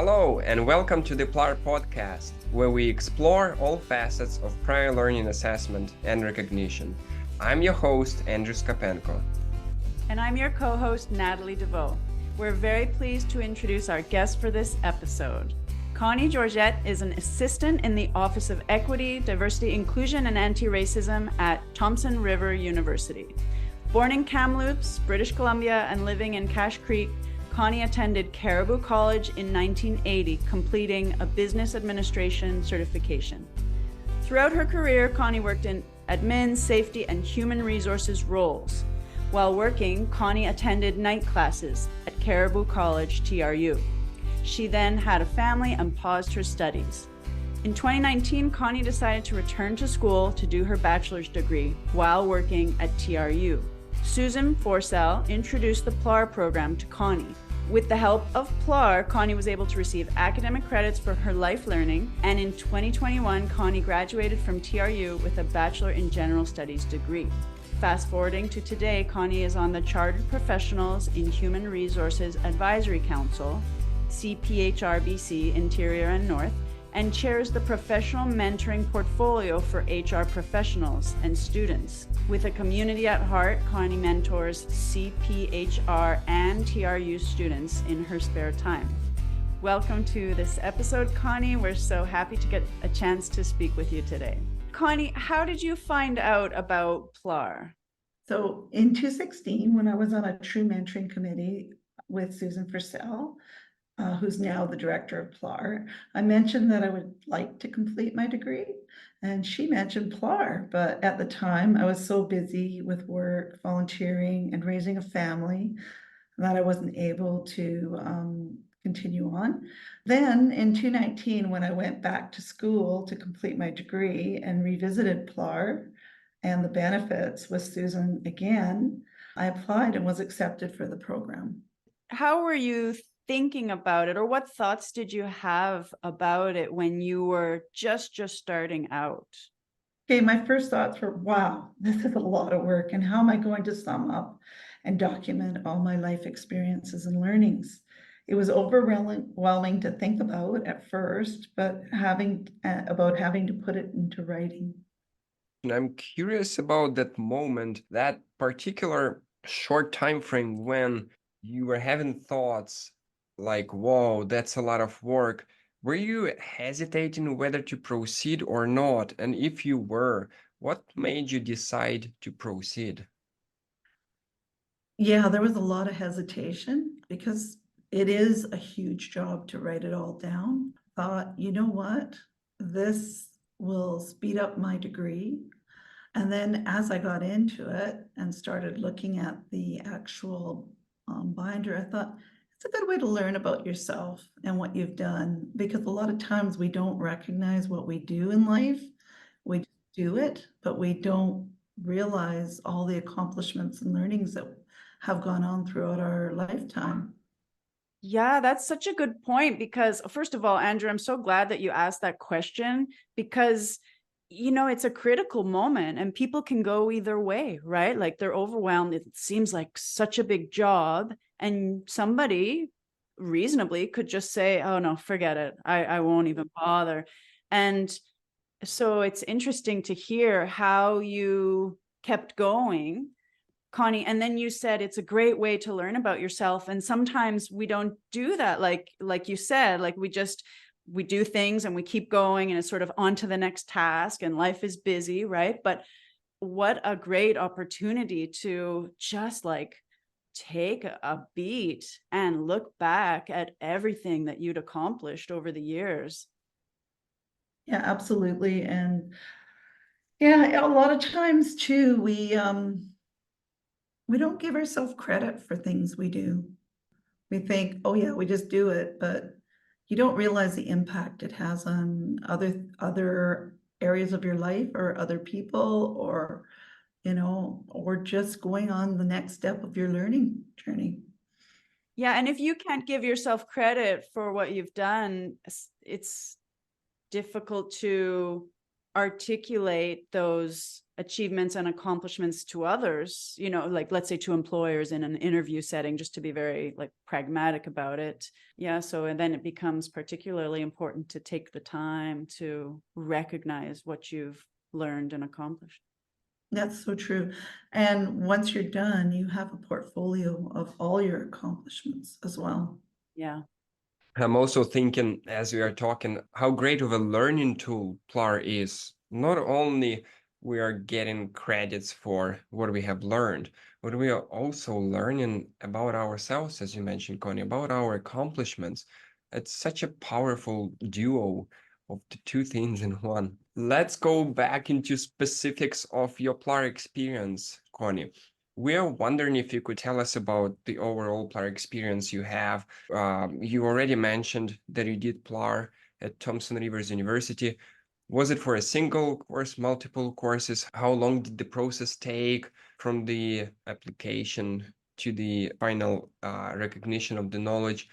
Hello, and welcome to the PLAR podcast, where we explore all facets of prior learning assessment and recognition. I'm your host, Andrew Skapenko. And I'm your co-host, Natalie DeVoe. We're very pleased to introduce our guest for this episode. Connie Georget is an assistant in the Office of Equity, Diversity, Inclusion, and Anti-Racism at Thompson River University. Born in Kamloops, British Columbia, and living in Cache Creek, Connie attended Caribou College in 1980, completing a business administration certification. Throughout her career, Connie worked in admin, safety, and human resources roles. While working, Connie attended night classes at Caribou College, TRU. She then had a family and paused her studies. In 2019, Connie decided to return to school to do her bachelor's degree while working at TRU. Susan Forseille introduced the PLAR program to Connie. With the help of PLAR, Connie was able to receive academic credits for her life learning, and in 2021, Connie graduated from TRU with a Bachelor in General Studies degree. Fast forwarding to today, Connie is on the Chartered Professionals in Human Resources Advisory Council, CPHR BC Interior and North, and chairs the professional mentoring portfolio for HR professionals and students. With a community at heart, Connie mentors CPHR and TRU students in her spare time. Welcome to this episode, Connie. We're so happy to get a chance to speak with you today. Connie, how did you find out about PLAR? So in 2016, when I was on a TRU mentoring committee with Susan Forseille, who's now the director of PLAR, I mentioned that I would like to complete my degree, and she mentioned PLAR, but at the time I was so busy with work, volunteering, and raising a family that I wasn't able to continue on. Then in 2019, when I went back to school to complete my degree and revisited PLAR and the benefits with Susan again, I applied and was accepted for the program. How were you thinking about it, or what thoughts did you have about it when you were just starting out? Okay, my first thoughts were, wow, this is a lot of work, and how am I going to sum up and document all my life experiences and learnings? It was overwhelming to think about at first, but having to put it into writing. And I'm curious about that moment, that particular short time frame when you were having thoughts like, whoa, that's a lot of work. Were you hesitating whether to proceed or not? And if you were, what made you decide to proceed? Yeah, there was a lot of hesitation because it is a huge job to write it all down. Thought, you know what? This will speed up my degree. And then as I got into it and started looking at the actual binder, I thought, it's a good way to learn about yourself and what you've done, because a lot of times we don't recognize what we do in life. We do it, but we don't realize all the accomplishments and learnings that have gone on throughout our lifetime. Yeah, that's such a good point, because first of all, Andrew, I'm so glad that you asked that question, because it's a critical moment and people can go either way, right? Like they're overwhelmed. It seems like such a big job, and somebody reasonably could just say, oh no, forget it. I won't even bother. And so it's interesting to hear how you kept going, Connie. And then you said it's a great way to learn about yourself. And sometimes we don't do that. Like you said, like we do things and we keep going and it's sort of on to the next task, and life is busy, right? But what a great opportunity to just like take a beat and look back at everything that you'd accomplished over the years. Yeah, absolutely. And yeah, a lot of times too, we don't give ourselves credit for things we do. We think, oh yeah, we just do it, but you don't realize the impact it has on other areas of your life or other people, or or just going on the next step of your learning journey. Yeah, and if you can't give yourself credit for what you've done, it's difficult to articulate those achievements and accomplishments to others, you know, like let's say to employers in an interview setting, just to be very like pragmatic about it. Yeah. So, and then it becomes particularly important to take the time to recognize what you've learned and accomplished. That's so true. And once you're done, you have a portfolio of all your accomplishments as well. Yeah. I'm also thinking, as we are talking, how great of a learning tool PLAR is. Not only we are getting credits for what we have learned, but we are also learning about ourselves, as you mentioned, Connie, about our accomplishments. It's such a powerful duo of the two things in one. Let's go back into specifics of your PLAR experience, Connie. We are wondering if you could tell us about the overall PLAR experience you have. You already mentioned that you did PLAR at Thompson Rivers University. Was it for a single course, multiple courses? How long did the process take from the application to the final recognition of the knowledge?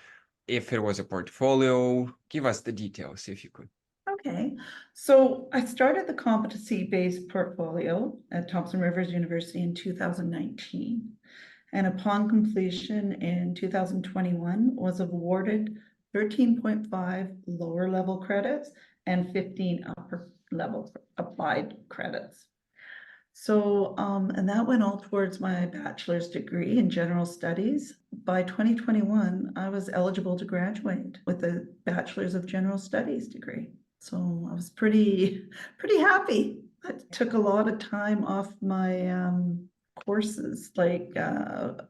If it was a portfolio, give us the details if you could. Okay, so I started the competency-based portfolio at Thompson Rivers University in 2019. And upon completion in 2021, was awarded 13.5 lower level credits and 15 upper level applied credits. So, and that went all towards my bachelor's degree in general studies. By 2021, I was eligible to graduate with a bachelor's of general studies degree. So I was pretty happy. It took a lot of time off my courses, like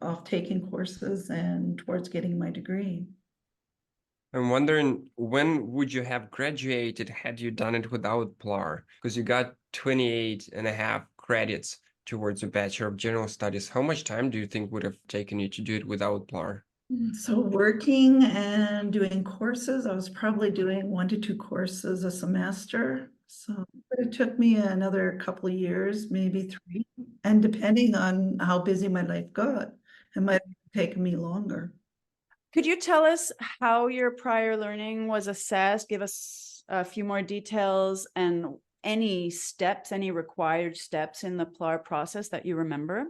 off taking courses and towards getting my degree. I'm wondering, when would you have graduated had you done it without PLAR? Because you got 28 and a half credits towards a Bachelor of General Studies. How much time do you think would have taken you to do it without PLAR? So working and doing courses, I was probably doing 1 to 2 courses a semester. So it took me another couple of years, maybe 3. And depending on how busy my life got, it might have taken me longer. Could you tell us how your prior learning was assessed? Give us a few more details and any steps, any required steps in the PLAR process that you remember?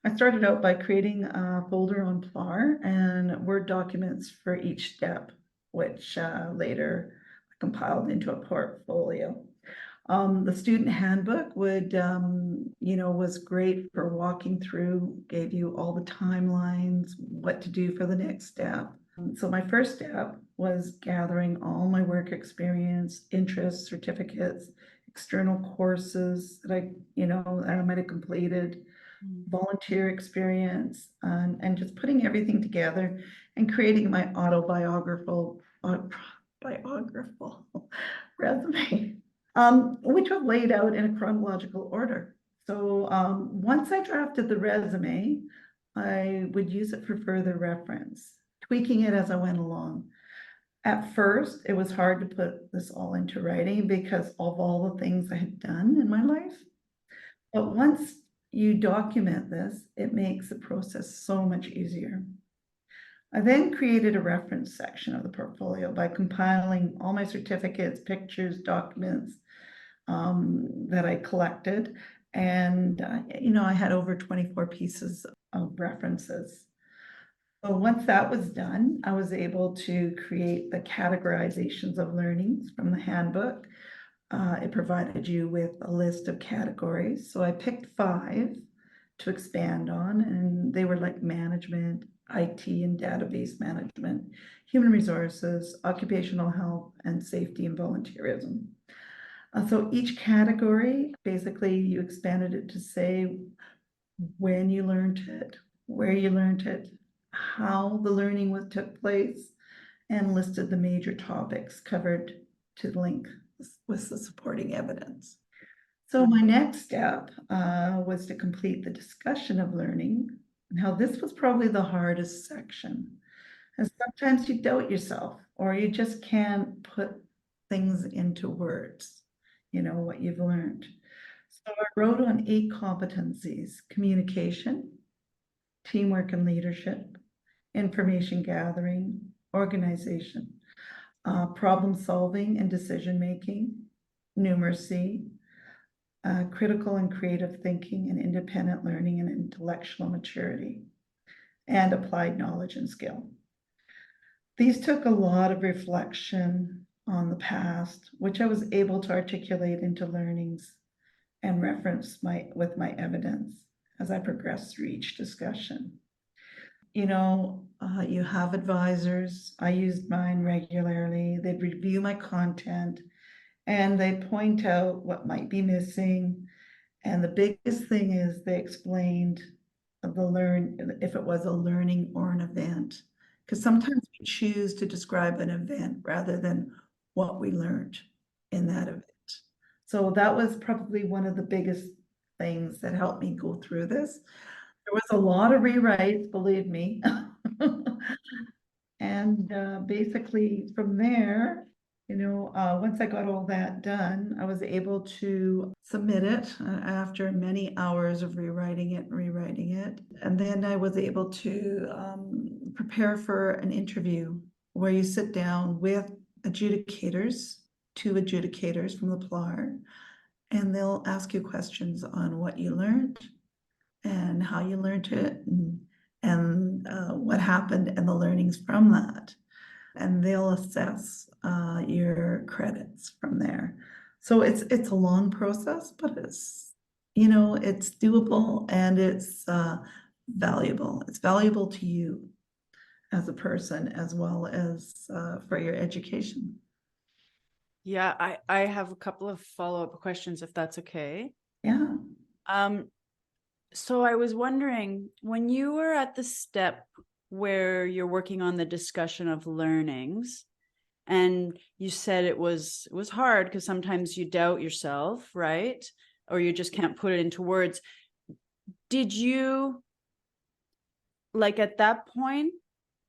I started out by creating a folder on PLAR and Word documents for each step, which later compiled into a portfolio. The student handbook would, was great for walking through, gave you all the timelines, what to do for the next step. So my first step was gathering all my work experience, interests, certificates, external courses that I might have completed, volunteer experience, and just putting everything together and creating my autobiographical resume, which was laid out in a chronological order. So once I drafted the resume, I would use it for further reference, tweaking it as I went along. At first, it was hard to put this all into writing because of all the things I had done in my life. But once you document this, it makes the process so much easier. I then created a reference section of the portfolio by compiling all my certificates, pictures, documents that I collected. And, I had over 24 pieces of references. So once that was done, I was able to create the categorizations of learnings from the handbook. It provided you with a list of categories. So I picked 5 to expand on, and they were like management, IT and database management, human resources, occupational health, and safety and volunteerism. So each category, basically you expanded it to say when you learned it, where you learned it, how the learning took place, and listed the major topics covered to link with the supporting evidence. So my next step was to complete the discussion of learning. Now, this was probably the hardest section. And sometimes you doubt yourself, or you just can't put things into words, what you've learned. So I wrote on 8 competencies: communication, teamwork and leadership, information gathering, organization, problem solving and decision making, numeracy, critical and creative thinking and independent learning and intellectual maturity, and applied knowledge and skill. These took a lot of reflection on the past, which I was able to articulate into learnings and reference with my evidence as I progressed through each discussion. You know, you have advisors. I used mine regularly. They'd review my content and they point out what might be missing. And the biggest thing is they explained if it was a learning or an event. Because sometimes we choose to describe an event rather than what we learned in that event. So that was probably one of the biggest things that helped me go through this. There was a lot of rewrites, believe me. And basically from there, once I got all that done, I was able to submit it after many hours of rewriting it. And then I was able to prepare for an interview where you sit down with adjudicators, 2 adjudicators from the PLAR, and they'll ask you questions on what you learned and how you learned it and what happened and the learnings from that. And they'll assess your credits from there. So it's a long process, but it's doable and it's valuable. It's valuable to you as a person as well as for your education. Yeah, I have a couple of follow-up questions if that's okay. Yeah. So I was wondering, when you were at the step where you're working on the discussion of learnings, and you said it was hard because sometimes you doubt yourself, right? Or you just can't put it into words. Did you, like at that point,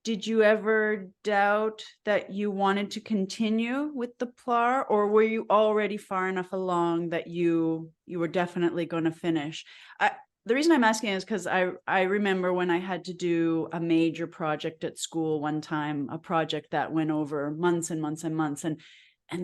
did you ever doubt that you wanted to continue with the PLAR, or were you already far enough along that you were definitely going to finish? The reason I'm asking is because I remember when I had to do a major project at school one time, a project that went over months and months and months. And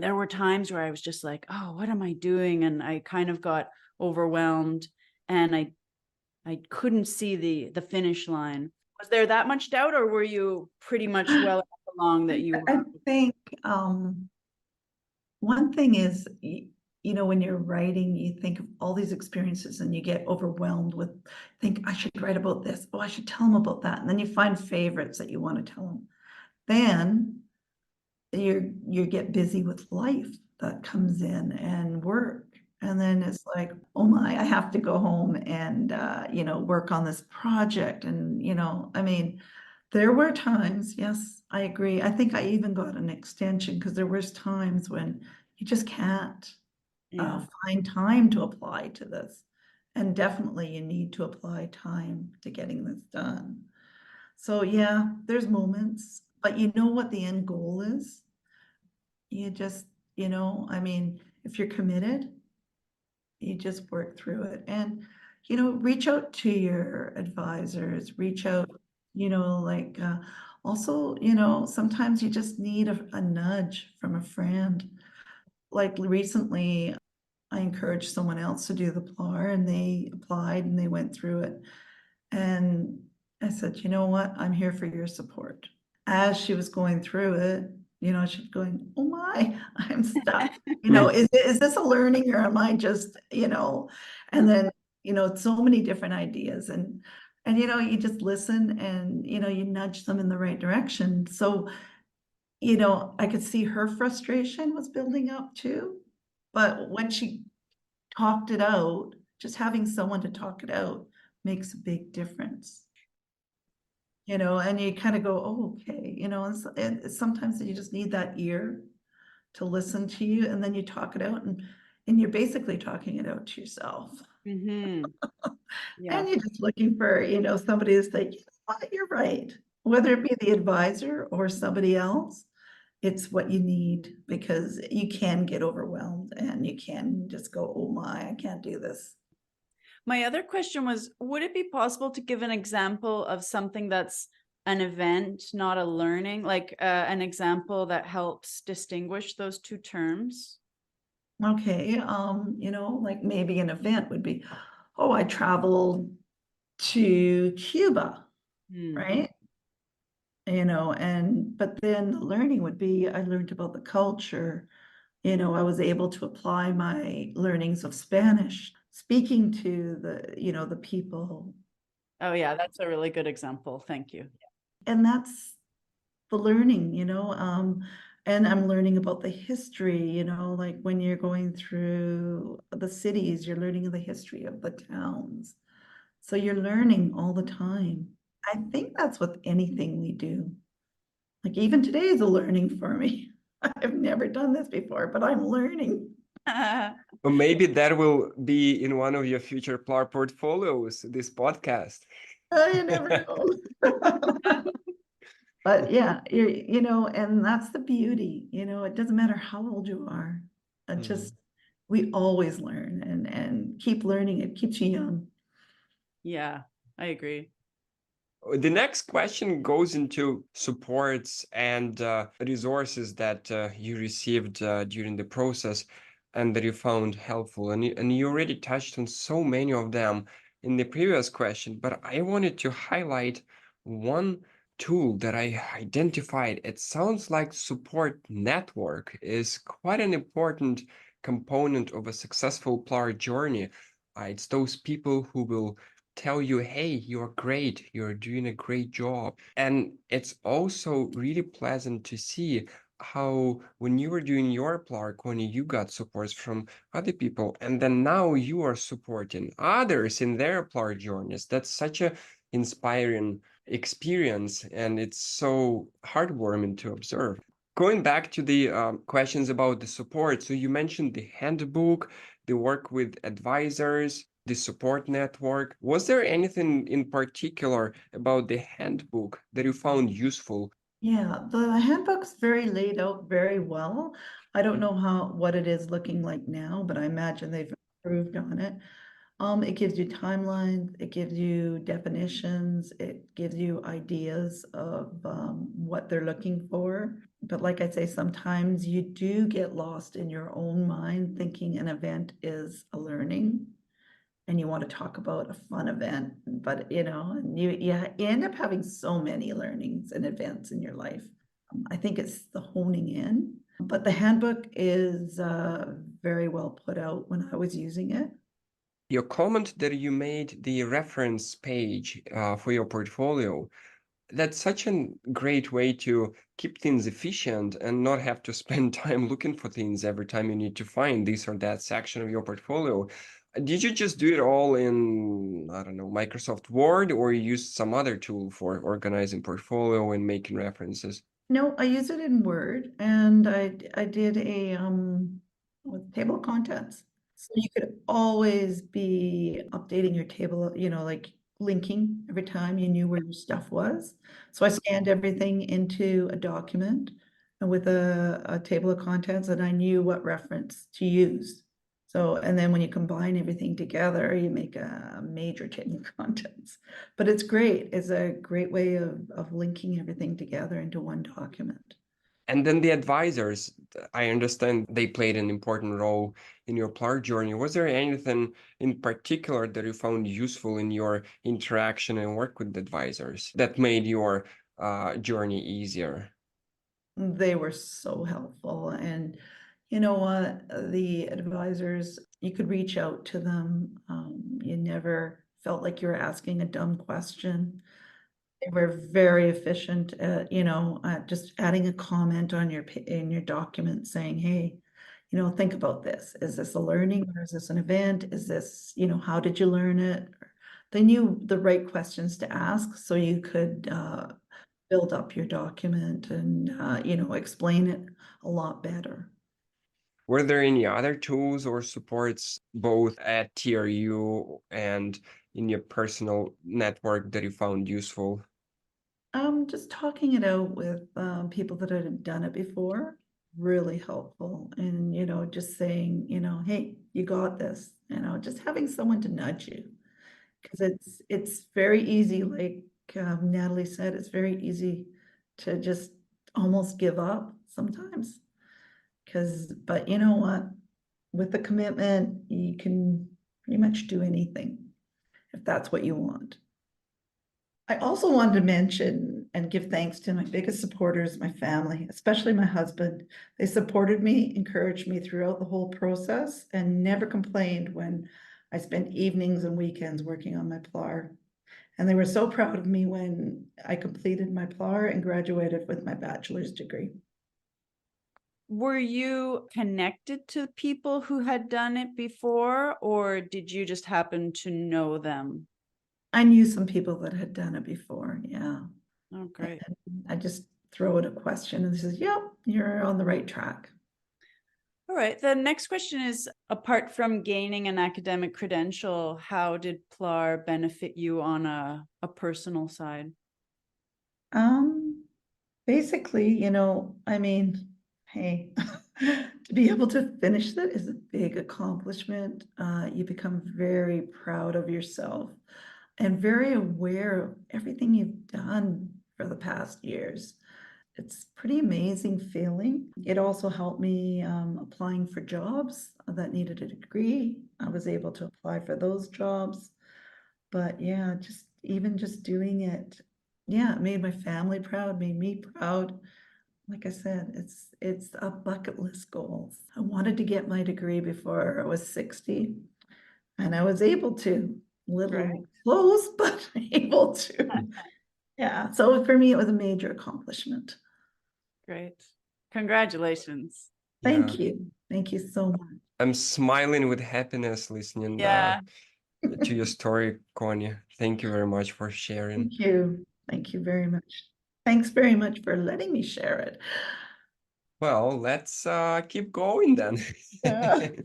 there were times where I was just like, oh, what am I doing? And I kind of got overwhelmed and I couldn't see the finish line. Was there that much doubt, or were you pretty much well along that you I were? think one thing is, when you're writing, you think of all these experiences and you get overwhelmed with, think, I should write about this. Oh, I should tell them about that. And then you find favorites that you want to tell them. Then you get busy with life that comes in and work. And then it's like, oh my, I have to go home and, work on this project. And, I mean, there were times, yes, I agree. I think I even got an extension because there was times when you just can't find time to apply to this. And definitely you need to apply time to getting this done. So yeah, there's moments, but you know what the end goal is? You just, I mean, if you're committed, you just work through it and, reach out to your advisors, reach out, also, sometimes you just need a nudge from a friend. Like recently, I encouraged someone else to do the PLAR and they applied and they went through it. And I said, you know what? I'm here for your support. As she was going through it, she's going, oh my, I'm stuck. Is this a learning or am I just, and then, so many different ideas and, you just listen and, you nudge them in the right direction. So, I could see her frustration was building up too. But when she talked it out, just having someone to talk it out makes a big difference. And you kind of go, oh, okay, and sometimes you just need that ear to listen to you, and then you talk it out, and you're basically talking it out to yourself. Mm-hmm. Yeah. And you're just looking for, somebody to say, you know what, you're right. Whether it be the advisor or somebody else, it's what you need because you can get overwhelmed and you can just go, oh my, I can't do this. My other question was, would it be possible to give an example of something that's an event, not a learning, like an example that helps distinguish those two terms? Okay, like maybe an event would be, oh, I traveled to Cuba, Hmm. right? But then the learning would be, I learned about the culture. I was able to apply my learnings of Spanish, speaking to the people. Oh, yeah, that's a really good example. Thank you. And that's the learning, and I'm learning about the history, like when you're going through the cities, you're learning the history of the towns. So you're learning all the time. I think that's with anything we do. Like even today is a learning for me. I've never done this before, but I'm learning. Or maybe that will be in one of your future PLAR portfolios, this podcast. You never know. But yeah, and that's the beauty, it doesn't matter how old you are. It just, we always learn and keep learning. It keeps you young. Yeah, I agree. The next question goes into supports and resources that you received during the process and that you found helpful. And you already touched on so many of them in the previous question, but I wanted to highlight one tool that I identified. It sounds like support network is quite an important component of a successful PLAR journey. It's those people who will tell you, hey, you're great, you're doing a great job. And it's also really pleasant to see how when you were doing your PLAR, Connie, you got supports from other people, and then now you are supporting others in their PLAR journeys. That's such a inspiring experience, and it's so heartwarming to observe. Going back to the questions about the support, so you mentioned the handbook, the work with advisors, the support network. Was there anything in particular about the handbook that you found useful? Yeah, the handbook's very laid out very well. I don't know what it is looking like now, but I imagine they've improved on it. It gives you timelines, it gives you definitions, it gives you ideas of what they're looking for. But like I say, sometimes you do get lost in your own mind thinking an event is a learning and you want to talk about a fun event, but and you end up having so many learnings and events in your life. I think it's the honing in, but the handbook is very well put out when I was using it. Your comment that you made the reference page for your portfolio, that's such a great way to keep things efficient and not have to spend time looking for things every time you need to find this or that section of your portfolio. Did you just do it all in, I don't know, Microsoft Word, or you used some other tool for organizing portfolio and making references? No, I use it in Word and I did a with table of contents. So you could always be updating your table, like linking every time you knew where your stuff was. So I scanned everything into a document and with a table of contents, and I knew what reference to use. So, and then when you combine everything together, you make a major table of contents. But it's great. It's a great way of linking everything together into one document. And then the advisors, I understand they played an important role in your PLAR journey. Was there anything in particular that you found useful in your interaction and work with advisors that made your journey easier? They were so helpful. And you know what? The advisors, you could reach out to them. You never felt like you were asking a dumb question. They were very efficient at, just adding a comment on in your document saying, hey, think about this. Is this a learning or is this an event? Is this, how did you learn it? They knew the right questions to ask so you could build up your document and, explain it a lot better. Were there any other tools or supports, both at TRU and in your personal network, that you found useful? Just talking it out with people that had done it before, really helpful. And, just saying, hey, you got this, just having someone to nudge you. Because it's very easy, like Natalie said, it's very easy to just almost give up sometimes. But you know what? with the commitment, you can pretty much do anything if that's what you want. I also wanted to mention and give thanks to my biggest supporters, my family, especially my husband. They supported me, encouraged me throughout the whole process, and never complained when I spent evenings and weekends working on my PLAR. And they were so proud of me when I completed my PLAR and graduated with my bachelor's degree. Were you connected to people who had done it before, or did you just happen to know them? I knew some people that had done it before, yeah. Oh, great. And I just throw it a question and they says, yep, you're on the right track. All right. The next question is, apart from gaining an academic credential, how did PLAR benefit you on a personal side? Basically, I mean, hey, to be able to finish that is a big accomplishment. You become very proud of yourself and very aware of everything you've done for the past years. It's pretty amazing feeling. It also helped me applying for jobs that needed a degree. I was able to apply for those jobs. But yeah, just doing it, yeah, it made my family proud, made me proud. Like I said, it's a bucket list goal. I wanted to get my degree before I was 60, and I was able to. Little close, but able to. Yeah, so for me, it was a major accomplishment. Great. Congratulations. Thank you. Thank you so much. I'm smiling with happiness listening Yeah. to your story, Connie. Thank you very much for sharing. Thank you. Thank you very much. Thanks very much for letting me share it. Well, let's keep going then.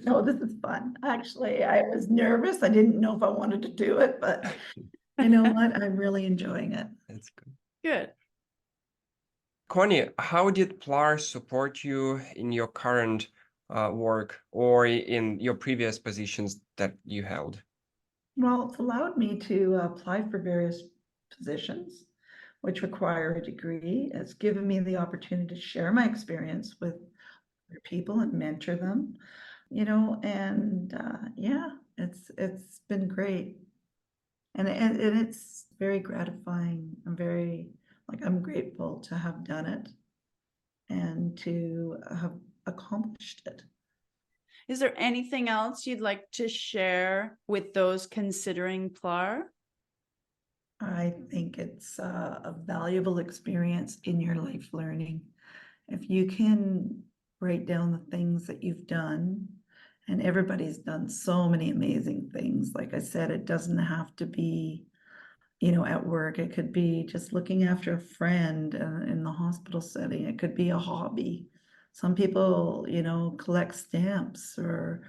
No, this is fun. Actually, I was nervous. I didn't know if I wanted to do it, but you know what? I'm really enjoying it. That's good. Good. Connie, how did PLAR support you in your current work or in your previous positions that you held? Well, it's allowed me to apply for various positions which require a degree. It's given me the opportunity to share my experience with other people and mentor them, and yeah, it's been great. And it's very gratifying. I'm grateful to have done it and to have accomplished it. Is there anything else you'd like to share with those considering PLAR? I think it's a valuable experience in your life learning. If you can write down the things that you've done, and everybody's done so many amazing things. Like I said, it doesn't have to be, at work. It could be just looking after a friend in the hospital setting. It could be a hobby. Some people, collect stamps or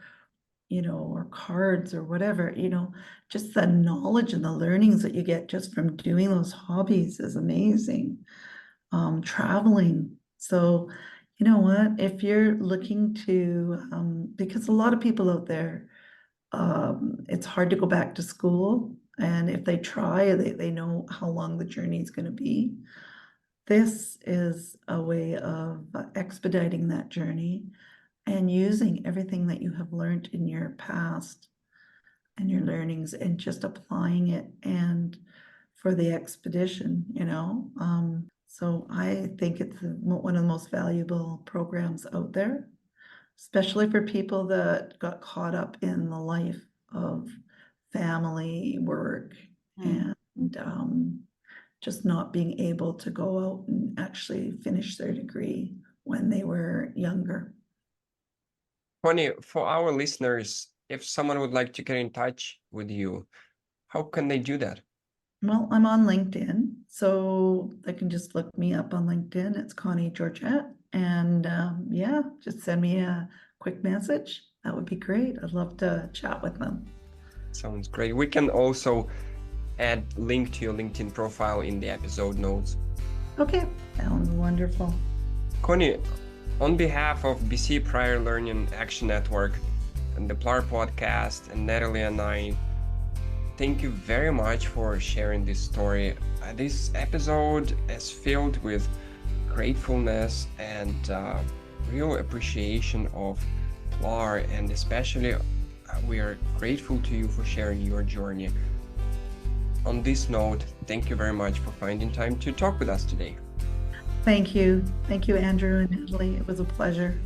cards or whatever, just the knowledge and the learnings that you get just from doing those hobbies is amazing. Traveling. So, you know what, if you're looking to, because a lot of people out there, it's hard to go back to school. And if they try, they know how long the journey is going to be. This is a way of expediting that journey and using everything that you have learned in your past and your learnings and just applying it and for the expedition, So I think it's one of the most valuable programs out there, especially for people that got caught up in the life of family, work, and just not being able to go out and actually finish their degree when they were younger. Connie, for our listeners, if someone would like to get in touch with you, how can they do that? Well, I'm on LinkedIn, so they can just look me up on LinkedIn. It's Connie Georget. And yeah, just send me a quick message. That would be great. I'd love to chat with them. Sounds great. We can also add link to your LinkedIn profile in the episode notes. Okay, sounds wonderful. Connie, on behalf of BC Prior Learning Action Network and the PLAR podcast and Natalie and I, thank you very much for sharing this story. This episode is filled with gratefulness and real appreciation of PLAR, and especially we are grateful to you for sharing your journey. On this note, thank you very much for finding time to talk with us today. Thank you. Thank you, Andrew and Natalie. It was a pleasure.